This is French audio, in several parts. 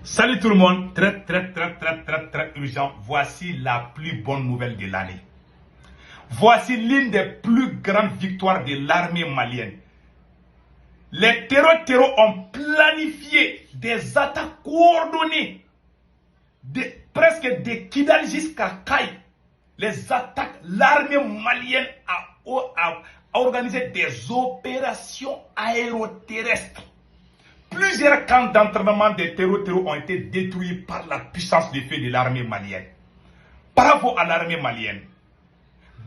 Salut tout le monde, très urgent. Voici la plus bonne nouvelle de l'année. Voici l'une des plus grandes victoires de l'armée malienne. Les terreaux ont planifié des attaques coordonnées, presque de Kidal jusqu'à Kay. Les attaques, l'armée malienne a organisé des opérations aéroterrestres. Plusieurs camps d'entraînement des terreaux ont été détruits par la puissance de feu de l'armée malienne. Bravo à l'armée malienne.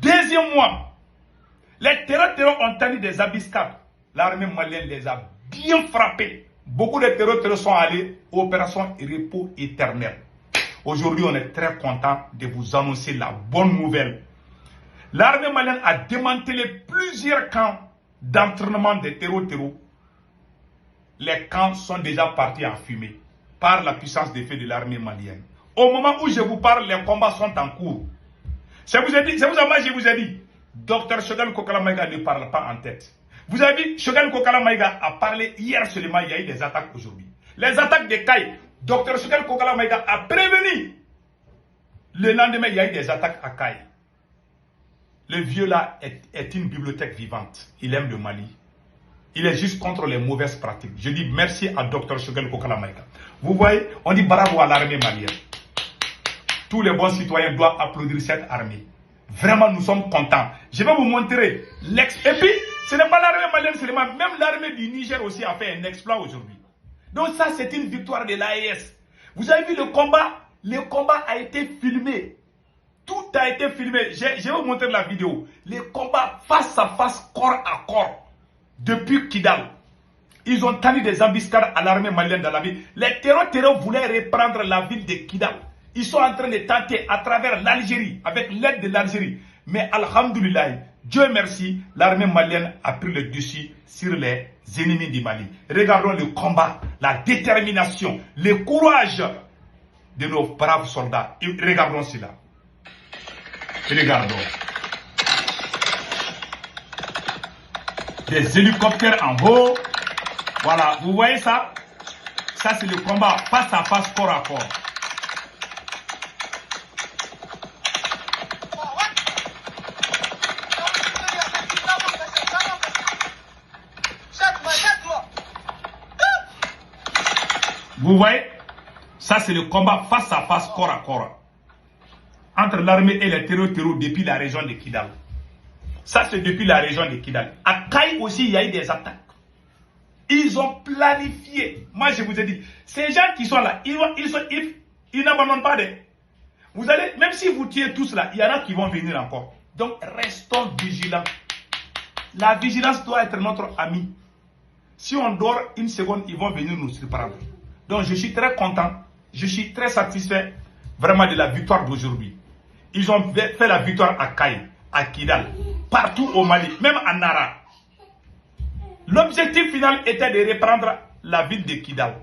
Deuxième mois, les terreaux ont tenu des embuscades. L'armée malienne les a bien frappés. Beaucoup de terreaux sont allés aux opérations repos éternel. Aujourd'hui, on est très content de vous annoncer la bonne nouvelle. L'armée malienne a démantelé plusieurs camps d'entraînement des terreaux. Les camps sont déjà partis en fumée par la puissance de feu de l'armée malienne. Au moment où je vous parle, les combats sont en cours. Je vous ai dit, Dr Choguel Kokala Maïga ne parle pas en tête. Vous avez vu, Choguel Kokala Maïga a parlé hier seulement, il y a eu des attaques aujourd'hui. Les attaques de Kay, Dr Choguel Kokala Maïga a prévenu. Le lendemain, il y a eu des attaques à Kay. Le vieux là est une bibliothèque vivante. Il aime le Mali. Il est juste contre les mauvaises pratiques. Je dis merci à Dr Choguel Kokala Maïga. Vous voyez, on dit bravo à l'armée malienne. Tous les bons citoyens doivent applaudir cette armée. Vraiment, nous sommes contents. Je vais vous montrer l'exploit. Et puis, ce n'est pas l'armée malienne seulement, même l'armée du Niger aussi a fait un exploit aujourd'hui. Donc ça, c'est une victoire de l'AES. Vous avez vu le combat? Le combat a été filmé. Tout a été filmé. Je vais vous montrer la vidéo. Le combat face à face, corps à corps. Depuis Kidal, ils ont tenu des embuscades à l'armée malienne dans la ville. Les terreaux voulaient reprendre la ville de Kidal. Ils sont en train de tenter à travers l'Algérie, avec l'aide de l'Algérie. Mais alhamdoulilah, Dieu merci, l'armée malienne a pris le dessus sur les ennemis du Mali. Regardons le combat, la détermination, le courage de nos braves soldats. Et regardons cela. Regardons. Des hélicoptères en haut. Voilà, vous voyez ça? Ça, c'est le combat face à face, corps à corps. Vous voyez? Ça, c'est le combat face à face, corps à corps. Entre l'armée et les terreaux depuis la région de Kidal. Ça, c'est depuis la région de Kidal. À Kay aussi, il y a eu des attaques. Ils ont planifié. Moi, je vous ai dit, ces gens qui sont là, ils n'abandonnent pas. Vous allez, même si vous tuez tous là, il y en a qui vont venir encore. Donc, restons vigilants. La vigilance doit être notre ami. Si on dort une seconde, ils vont venir nous surprendre. Donc, je suis très content. Je suis très satisfait vraiment de la victoire d'aujourd'hui. Ils ont fait la victoire à Kay, à Kidal, partout au Mali, même à Nara. L'objectif final était de reprendre la ville de Kidal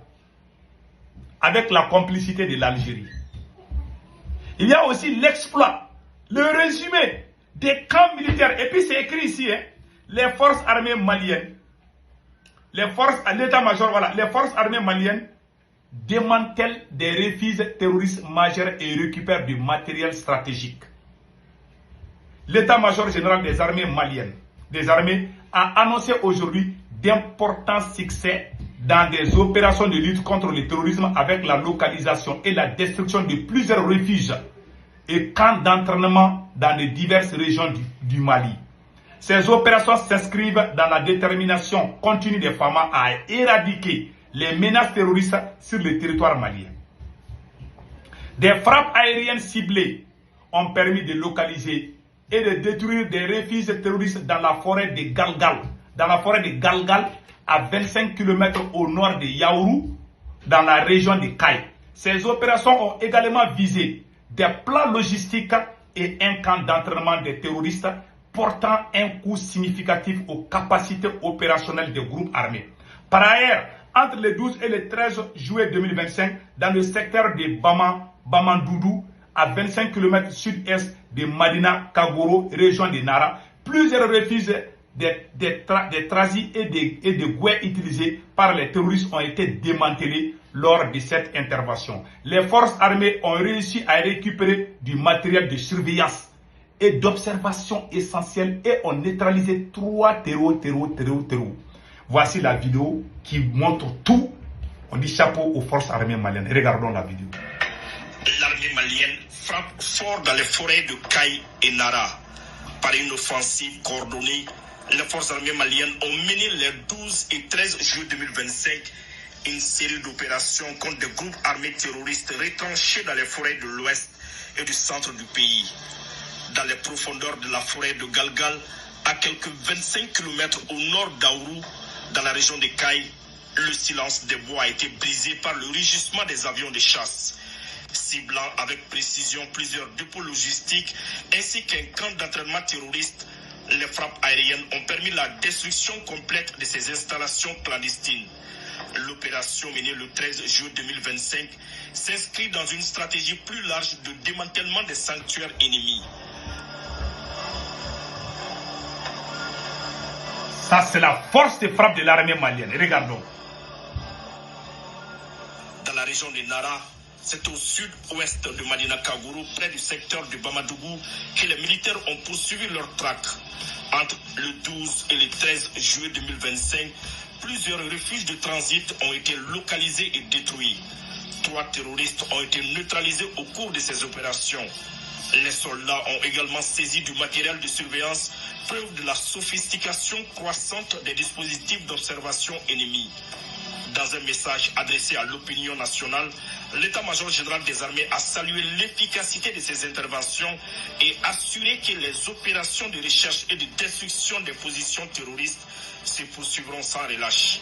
avec la complicité de l'Algérie. Il y a aussi l'exploit, le résumé des camps militaires. Et puis c'est écrit ici, hein, les forces armées maliennes, les forces à l'état-major, voilà, les forces armées maliennes démantèlent des refuges terroristes majeurs et récupèrent du matériel stratégique. L'état-major général des armées maliennes, a annoncé aujourd'hui d'importants succès dans des opérations de lutte contre le terrorisme avec la localisation et la destruction de plusieurs refuges et camps d'entraînement dans les diverses régions du Mali. Ces opérations s'inscrivent dans la détermination continue des femmes à éradiquer les menaces terroristes sur le territoire malien. Des frappes aériennes ciblées ont permis de localiser et de détruire des refuges terroristes dans la forêt de Galgal. Dans la forêt de Galgal, à 25 km au nord de Yaourou, dans la région de Kay. Ces opérations ont également visé des plans logistiques et un camp d'entraînement des terroristes portant un coup significatif aux capacités opérationnelles des groupes armés. Par ailleurs, entre le 12 et le 13 juillet 2025, dans le secteur de Bamandoudou, à 25 km sud-est de Madina Kagoro, région de Nara, plusieurs refuges des trasis et des gouets utilisés par les terroristes ont été démantelés lors de cette intervention. Les forces armées ont réussi à récupérer du matériel de surveillance et d'observation essentielle et ont neutralisé 3 terreaux. Voici la vidéo qui montre tout. On dit chapeau aux forces armées maliennes. Regardons la vidéo. L'armée malienne frappe fort dans les forêts de Caille et Nara. Par une offensive coordonnée, les forces armées maliennes ont mené les 12 et 13 juillet 2025 une série d'opérations contre des groupes armés terroristes retranchés dans les forêts de l'ouest et du centre du pays. Dans les profondeurs de la forêt de Galgal, à quelques 25 km au nord d'Aourou, dans la région de Caille, le silence des bois a été brisé par le rugissement des avions de chasse. Ciblant avec précision plusieurs dépôts logistiques ainsi qu'un camp d'entraînement terroriste, les frappes aériennes ont permis la destruction complète de ces installations clandestines. L'opération menée le 13 juillet 2025 s'inscrit dans une stratégie plus large de démantèlement des sanctuaires ennemis. Ça, c'est la force de frappe de l'armée malienne. Regardons. Dans la région de Nara, c'est au sud-ouest de Madina Kagourou, près du secteur de Bamadougou, que les militaires ont poursuivi leur traque. Entre le 12 et le 13 juillet 2025, plusieurs refuges de transit ont été localisés et détruits. 3 terroristes ont été neutralisés au cours de ces opérations. Les soldats ont également saisi du matériel de surveillance, preuve de la sophistication croissante des dispositifs d'observation ennemis. Dans un message adressé à l'opinion nationale, l'état-major général des armées a salué l'efficacité de ces interventions et assuré que les opérations de recherche et de destruction des positions terroristes se poursuivront sans relâche.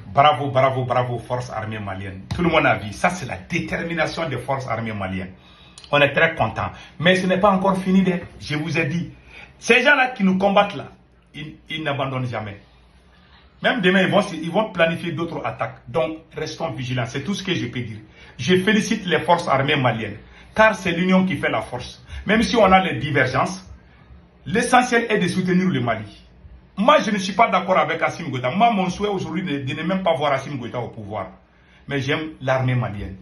Bravo, forces armées maliennes. Tout le monde a vu. Ça, c'est la détermination des forces armées maliennes. On est très contents. Mais ce n'est pas encore fini. Je vous ai dit. Ces gens-là qui nous combattent là, ils n'abandonnent jamais. Même demain, ils vont planifier d'autres attaques. Donc, restons vigilants. C'est tout ce que je peux dire. Je félicite les forces armées maliennes. Car c'est l'union qui fait la force. Même si on a les divergences, l'essentiel est de soutenir le Mali. Moi, je ne suis pas d'accord avec Assimi Goïta. Moi, mon souhait aujourd'hui est de ne même pas voir Assimi Goïta au pouvoir. Mais j'aime l'armée malienne.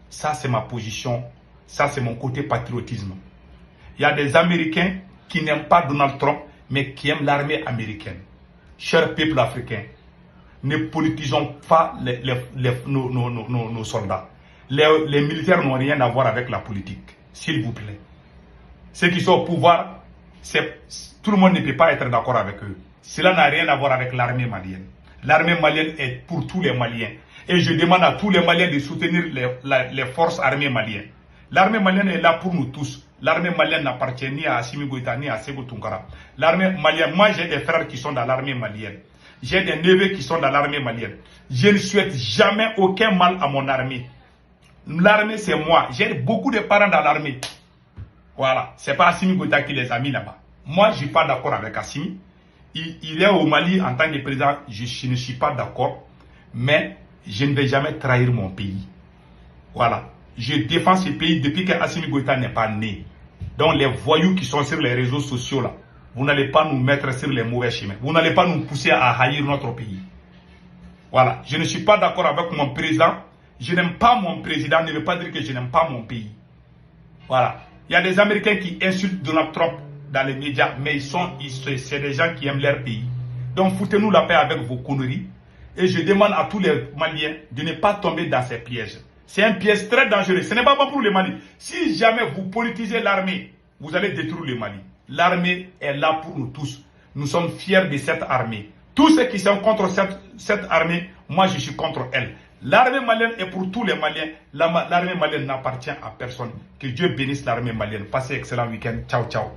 Ça, c'est ma position. Ça, c'est mon côté patriotisme. Il y a des Américains qui n'aiment pas Donald Trump, mais qui aiment l'armée américaine. Chers peuples africains, ne politisons pas nos soldats. Les militaires n'ont rien à voir avec la politique. S'il vous plaît. Ceux qui sont au pouvoir, tout le monde ne peut pas être d'accord avec eux. Cela n'a rien à voir avec l'armée malienne. L'armée malienne est pour tous les Maliens. Et je demande à tous les Maliens de soutenir les forces armées maliennes. L'armée malienne est là pour nous tous. L'armée malienne n'appartient ni à Assimi Goïta ni à Sékou Tounkara. L'armée malienne, moi j'ai des frères qui sont dans l'armée malienne. J'ai des neveux qui sont dans l'armée malienne. Je ne souhaite jamais aucun mal à mon armée. L'armée c'est moi. J'ai beaucoup de parents dans l'armée. Voilà. C'est pas Assimi Goïta qui les a mis là-bas. Moi je ne suis pas d'accord avec Assimi. Il est au Mali en tant que président. Je ne suis pas d'accord. Mais je ne vais jamais trahir mon pays. Voilà. Je défends ce pays depuis que Assimi Goïta n'est pas né. Donc les voyous qui sont sur les réseaux sociaux là, vous n'allez pas nous mettre sur les mauvais chemins. Vous n'allez pas nous pousser à haïr notre pays. Voilà. Je ne suis pas d'accord avec mon président. Je n'aime pas mon président. Ne veut pas dire que je n'aime pas mon pays. Voilà. Il y a des Américains qui insultent Donald Trump dans les médias, mais c'est des gens qui aiment leur pays. Donc foutez-nous la paix avec vos conneries. Et je demande à tous les Maliens de ne pas tomber dans ces pièges. C'est un piège très dangereux. Ce n'est pas bon pour le Mali. Si jamais vous politisez l'armée, vous allez détruire le Mali. L'armée est là pour nous tous. Nous sommes fiers de cette armée. Tous ceux qui sont contre cette armée, moi je suis contre elle. L'armée malienne est pour tous les Maliens. L'armée malienne n'appartient à personne. Que Dieu bénisse l'armée malienne. Passez un excellent week-end. Ciao, ciao.